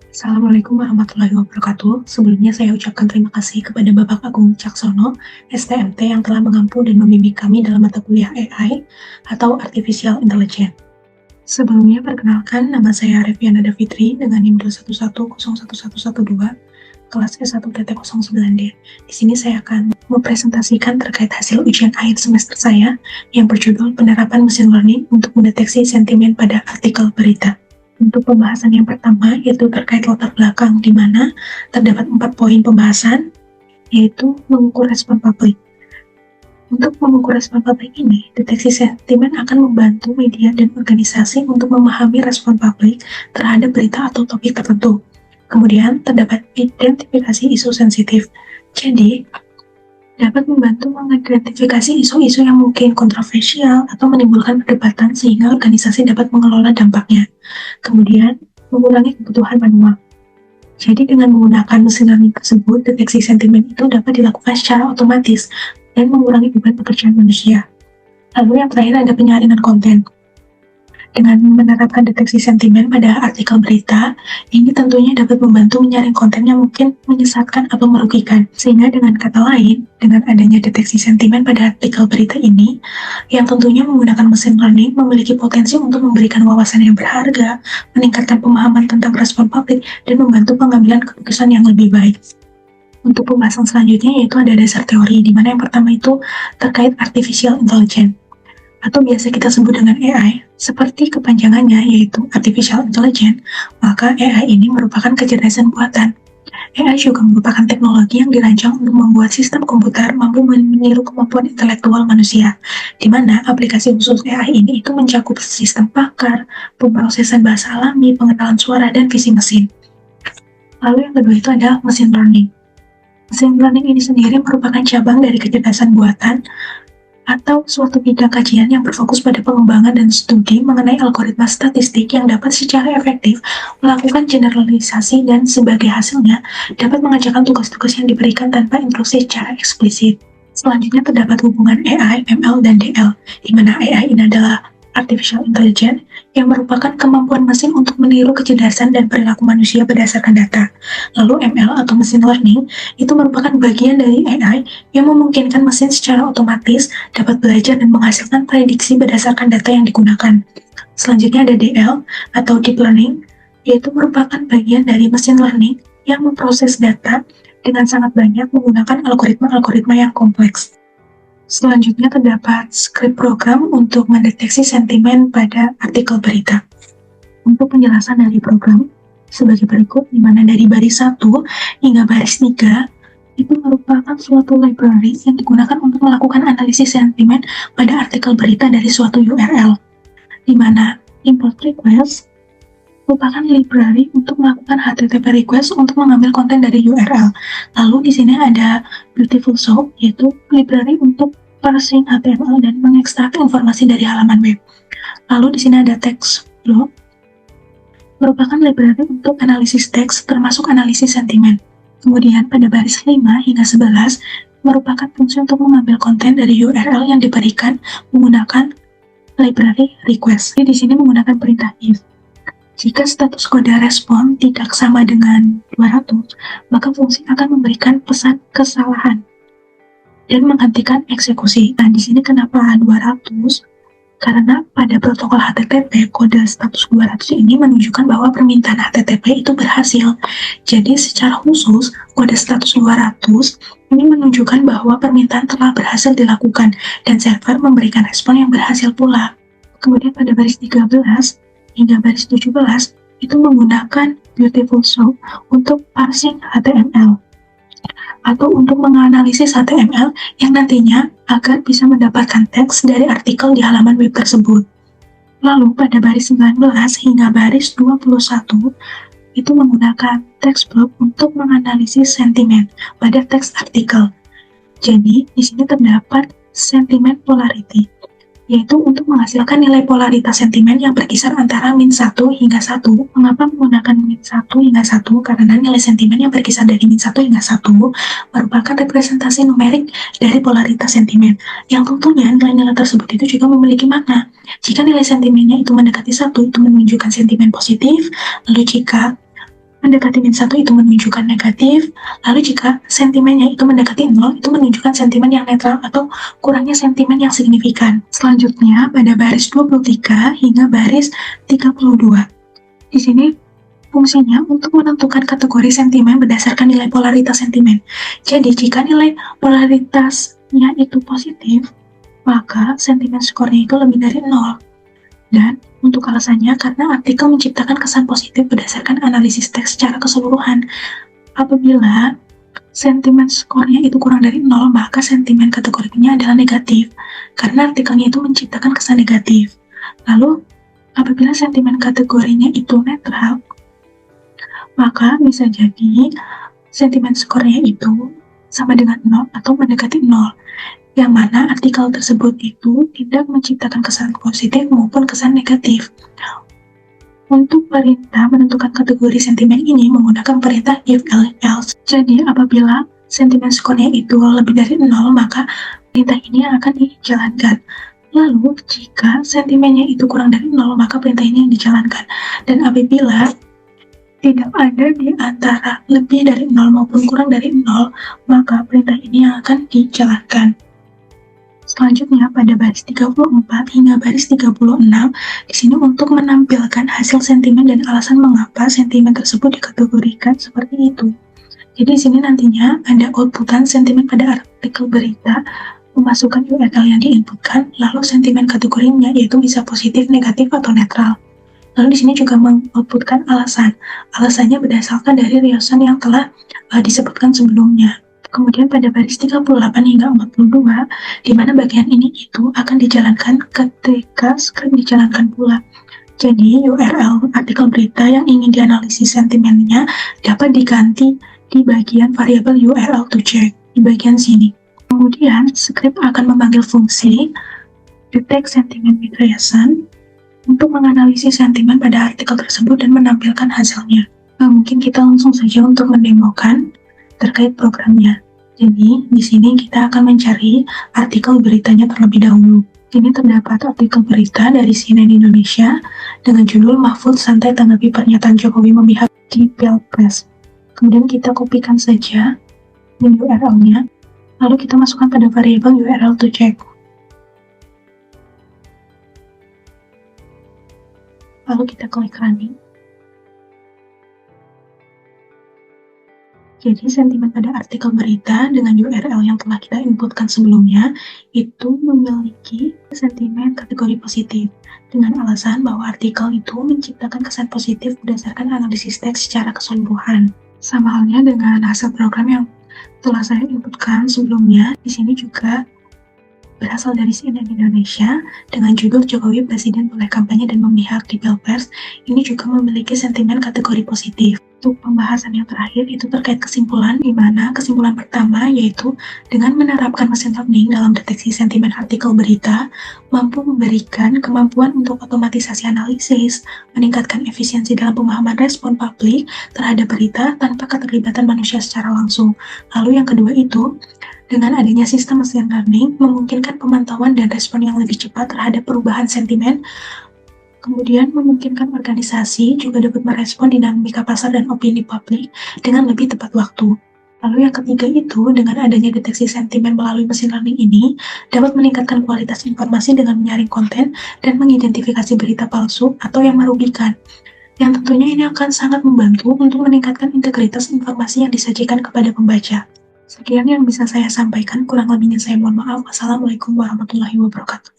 Assalamualaikum warahmatullahi wabarakatuh. Sebelumnya saya ucapkan terima kasih kepada Bapak Agung Caksono, STMT yang telah mengampu dan membimbing kami dalam mata kuliah AI atau Artificial Intelligence. Sebelumnya perkenalkan, nama saya Reviana Davitri dengan NIM 211011112, kelas S1-09D. Di sini saya akan mempresentasikan terkait hasil ujian akhir semester saya yang berjudul Penerapan Mesin Learning untuk Mendeteksi Sentimen pada Artikel Berita. Untuk pembahasan yang pertama, yaitu terkait latar belakang, di mana terdapat 4 poin pembahasan, yaitu mengukur respon publik. Untuk mengukur respon publik ini, deteksi sentimen akan membantu media dan organisasi untuk memahami respon publik terhadap berita atau topik tertentu. Kemudian, terdapat identifikasi isu sensitif. Jadi, dapat membantu mengidentifikasi isu-isu yang mungkin kontroversial atau menimbulkan perdebatan sehingga organisasi dapat mengelola dampaknya. Kemudian, mengurangi kebutuhan manual. Jadi dengan menggunakan mesin learning tersebut, deteksi sentimen itu dapat dilakukan secara otomatis dan mengurangi beban pekerjaan manusia. Lalu yang terakhir ada penyaringan konten. Dengan menerapkan deteksi sentimen pada artikel berita, ini tentunya dapat membantu menyaring konten yang mungkin menyesatkan atau merugikan. Sehingga dengan kata lain, dengan adanya deteksi sentimen pada artikel berita ini, yang tentunya menggunakan mesin learning memiliki potensi untuk memberikan wawasan yang berharga, meningkatkan pemahaman tentang respon publik, dan membantu pengambilan keputusan yang lebih baik. Untuk pembahasan selanjutnya yaitu ada dasar teori, di mana yang pertama itu terkait Artificial Intelligence, atau biasa kita sebut dengan AI, seperti kepanjangannya yaitu Artificial Intelligence, maka AI ini merupakan kecerdasan buatan. AI juga merupakan teknologi yang dirancang untuk membuat sistem komputer mampu meniru kemampuan intelektual manusia, di mana aplikasi khusus AI ini itu mencakup sistem pakar, pemrosesan bahasa alami, pengenalan suara, dan visi mesin. Lalu yang kedua itu adalah machine learning. Machine learning ini sendiri merupakan cabang dari kecerdasan buatan atau suatu bidang kajian yang berfokus pada pengembangan dan studi mengenai algoritma statistik yang dapat secara efektif melakukan generalisasi dan sebagai hasilnya dapat mengerjakan tugas-tugas yang diberikan tanpa instruksi secara eksplisit. Selanjutnya terdapat hubungan AI, ML, dan DL, di mana AI ini adalah Artificial Intelligence yang merupakan kemampuan mesin untuk meniru kecerdasan dan perilaku manusia berdasarkan data. Lalu ML atau Machine Learning itu merupakan bagian dari AI yang memungkinkan mesin secara otomatis dapat belajar dan menghasilkan prediksi berdasarkan data yang digunakan. Selanjutnya ada DL atau Deep Learning, yaitu merupakan bagian dari Machine Learning yang memproses data dengan sangat banyak menggunakan algoritma-algoritma yang kompleks. Selanjutnya terdapat script program untuk mendeteksi sentimen pada artikel berita. Untuk penjelasan dari program sebagai berikut, di mana dari baris 1 hingga baris 3 itu merupakan suatu library yang digunakan untuk melakukan analisis sentimen pada artikel berita dari suatu URL, di mana import request merupakan library untuk melakukan HTTP request untuk mengambil konten dari URL. Lalu di sini ada Beautiful Soup, yaitu library untuk parsing HTML dan mengekstrak informasi dari halaman web. Lalu di sini ada TextBlock, merupakan library untuk analisis teks termasuk analisis sentimen. Kemudian pada baris 5 hingga 11 merupakan fungsi untuk mengambil konten dari URL yang diberikan menggunakan library request. Jadi di sini menggunakan perintah if. Jika status kode respon tidak sama dengan 200, maka fungsi akan memberikan pesan kesalahan dan menghentikan eksekusi. Nah, di sini kenapa 200? Karena pada protokol HTTP, kode status 200 ini menunjukkan bahwa permintaan HTTP itu berhasil. Jadi, secara khusus, kode status 200 ini menunjukkan bahwa permintaan telah berhasil dilakukan dan server memberikan respon yang berhasil pula. Kemudian pada baris 13 hingga baris 17 itu menggunakan Beautiful Soup untuk parsing HTML atau untuk menganalisis HTML yang nantinya agar bisa mendapatkan teks dari artikel di halaman web tersebut. Lalu pada baris 19 hingga baris 21 itu menggunakan TextBlock untuk menganalisis sentimen pada teks artikel. Jadi di sini terdapat sentimen polarity, yaitu untuk menghasilkan nilai polaritas sentimen yang berkisar antara -1 hingga 1. Mengapa menggunakan -1 hingga 1? Karena nilai sentimen yang berkisar dari -1 hingga 1 merupakan representasi numerik dari polaritas sentimen, yang tentunya nilai-nilai tersebut itu juga memiliki makna. Jika nilai sentimennya itu mendekati 1, itu menunjukkan sentimen positif, lalu jika Mendekati min 1 itu menunjukkan negatif, lalu jika sentimennya itu mendekati 0, itu menunjukkan sentimen yang netral atau kurangnya sentimen yang signifikan. Selanjutnya, pada baris 23 hingga baris 32. Di sini fungsinya untuk menentukan kategori sentimen berdasarkan nilai polaritas sentimen. Jadi, jika nilai polaritasnya itu positif, maka sentimen skornya itu lebih dari 0. Dan untuk alasannya, karena artikel menciptakan kesan positif berdasarkan analisis teks secara keseluruhan. Apabila sentimen skornya itu kurang dari 0, maka sentimen kategorinya adalah negatif, karena artikelnya itu menciptakan kesan negatif. Lalu, apabila sentimen kategorinya itu netral, maka bisa jadi sentimen skornya itu sama dengan 0 atau mendekati 0, yang mana artikel tersebut itu tidak menciptakan kesan positif maupun kesan negatif. Untuk perintah menentukan kategori sentimen ini menggunakan perintah if else. Jadi apabila sentimen skornya itu lebih dari 0, maka perintah ini akan dijalankan. Lalu jika sentimennya itu kurang dari 0, maka perintah ini dijalankan. Dan apabila tidak ada di antara lebih dari 0 maupun kurang dari 0, maka perintah ini akan dijalankan. Selanjutnya, pada baris 34 hingga baris 36, di sini untuk menampilkan hasil sentimen dan alasan mengapa sentimen tersebut dikategorikan seperti itu. Jadi di sini nantinya ada outputan sentimen pada artikel berita, memasukkan URL yang diinputkan, lalu sentimen kategorinya yaitu bisa positif, negatif, atau netral. Lalu di sini juga mengoutputkan alasan. Alasannya berdasarkan dari riasan yang telah disebutkan sebelumnya. Kemudian pada baris 38 hingga 42, di mana bagian ini itu akan dijalankan ketika script dijalankan pula. Jadi URL artikel berita yang ingin dianalisis sentimennya dapat diganti di bagian variabel URL to check di bagian sini. Kemudian script akan memanggil fungsi detect sentiment with reason untuk menganalisis sentimen pada artikel tersebut dan menampilkan hasilnya. Nah, mungkin kita langsung saja untuk mendemokan terkait programnya. Jadi, di sini kita akan mencari artikel beritanya terlebih dahulu. Ini terdapat artikel berita dari CNN Indonesia dengan judul Mahfud santai tanggapi pernyataan Jokowi memihak di Pilpres. Kemudian kita kopikan saja URL-nya, lalu kita masukkan pada variabel URL to check. Lalu kita klik running. Jadi sentimen pada artikel berita dengan URL yang telah kita inputkan sebelumnya itu memiliki sentimen kategori positif dengan alasan bahwa artikel itu menciptakan kesan positif berdasarkan analisis teks secara keseluruhan. Sama halnya dengan hasil program yang telah saya inputkan sebelumnya, di sini juga berasal dari CNN Indonesia dengan judul Jokowi Presiden boleh kampanye dan memihak di Pilpres. Ini juga memiliki sentimen kategori positif. Untuk pembahasan yang terakhir itu terkait kesimpulan, di mana kesimpulan pertama yaitu dengan menerapkan mesin learning dalam deteksi sentimen artikel berita mampu memberikan kemampuan untuk otomatisasi analisis, meningkatkan efisiensi dalam pemahaman respon publik terhadap berita tanpa keterlibatan manusia secara langsung. Lalu yang kedua itu dengan adanya sistem mesin learning, memungkinkan pemantauan dan respon yang lebih cepat terhadap perubahan sentimen, kemudian memungkinkan organisasi juga dapat merespon dinamika pasar dan opini publik dengan lebih tepat waktu. Lalu yang ketiga itu, dengan adanya deteksi sentimen melalui mesin learning ini, dapat meningkatkan kualitas informasi dengan menyaring konten dan mengidentifikasi berita palsu atau yang merugikan. Yang tentunya ini akan sangat membantu untuk meningkatkan integritas informasi yang disajikan kepada pembaca. Sekian yang bisa saya sampaikan, kurang lebihnya saya mohon maaf. Wassalamualaikum warahmatullahi wabarakatuh.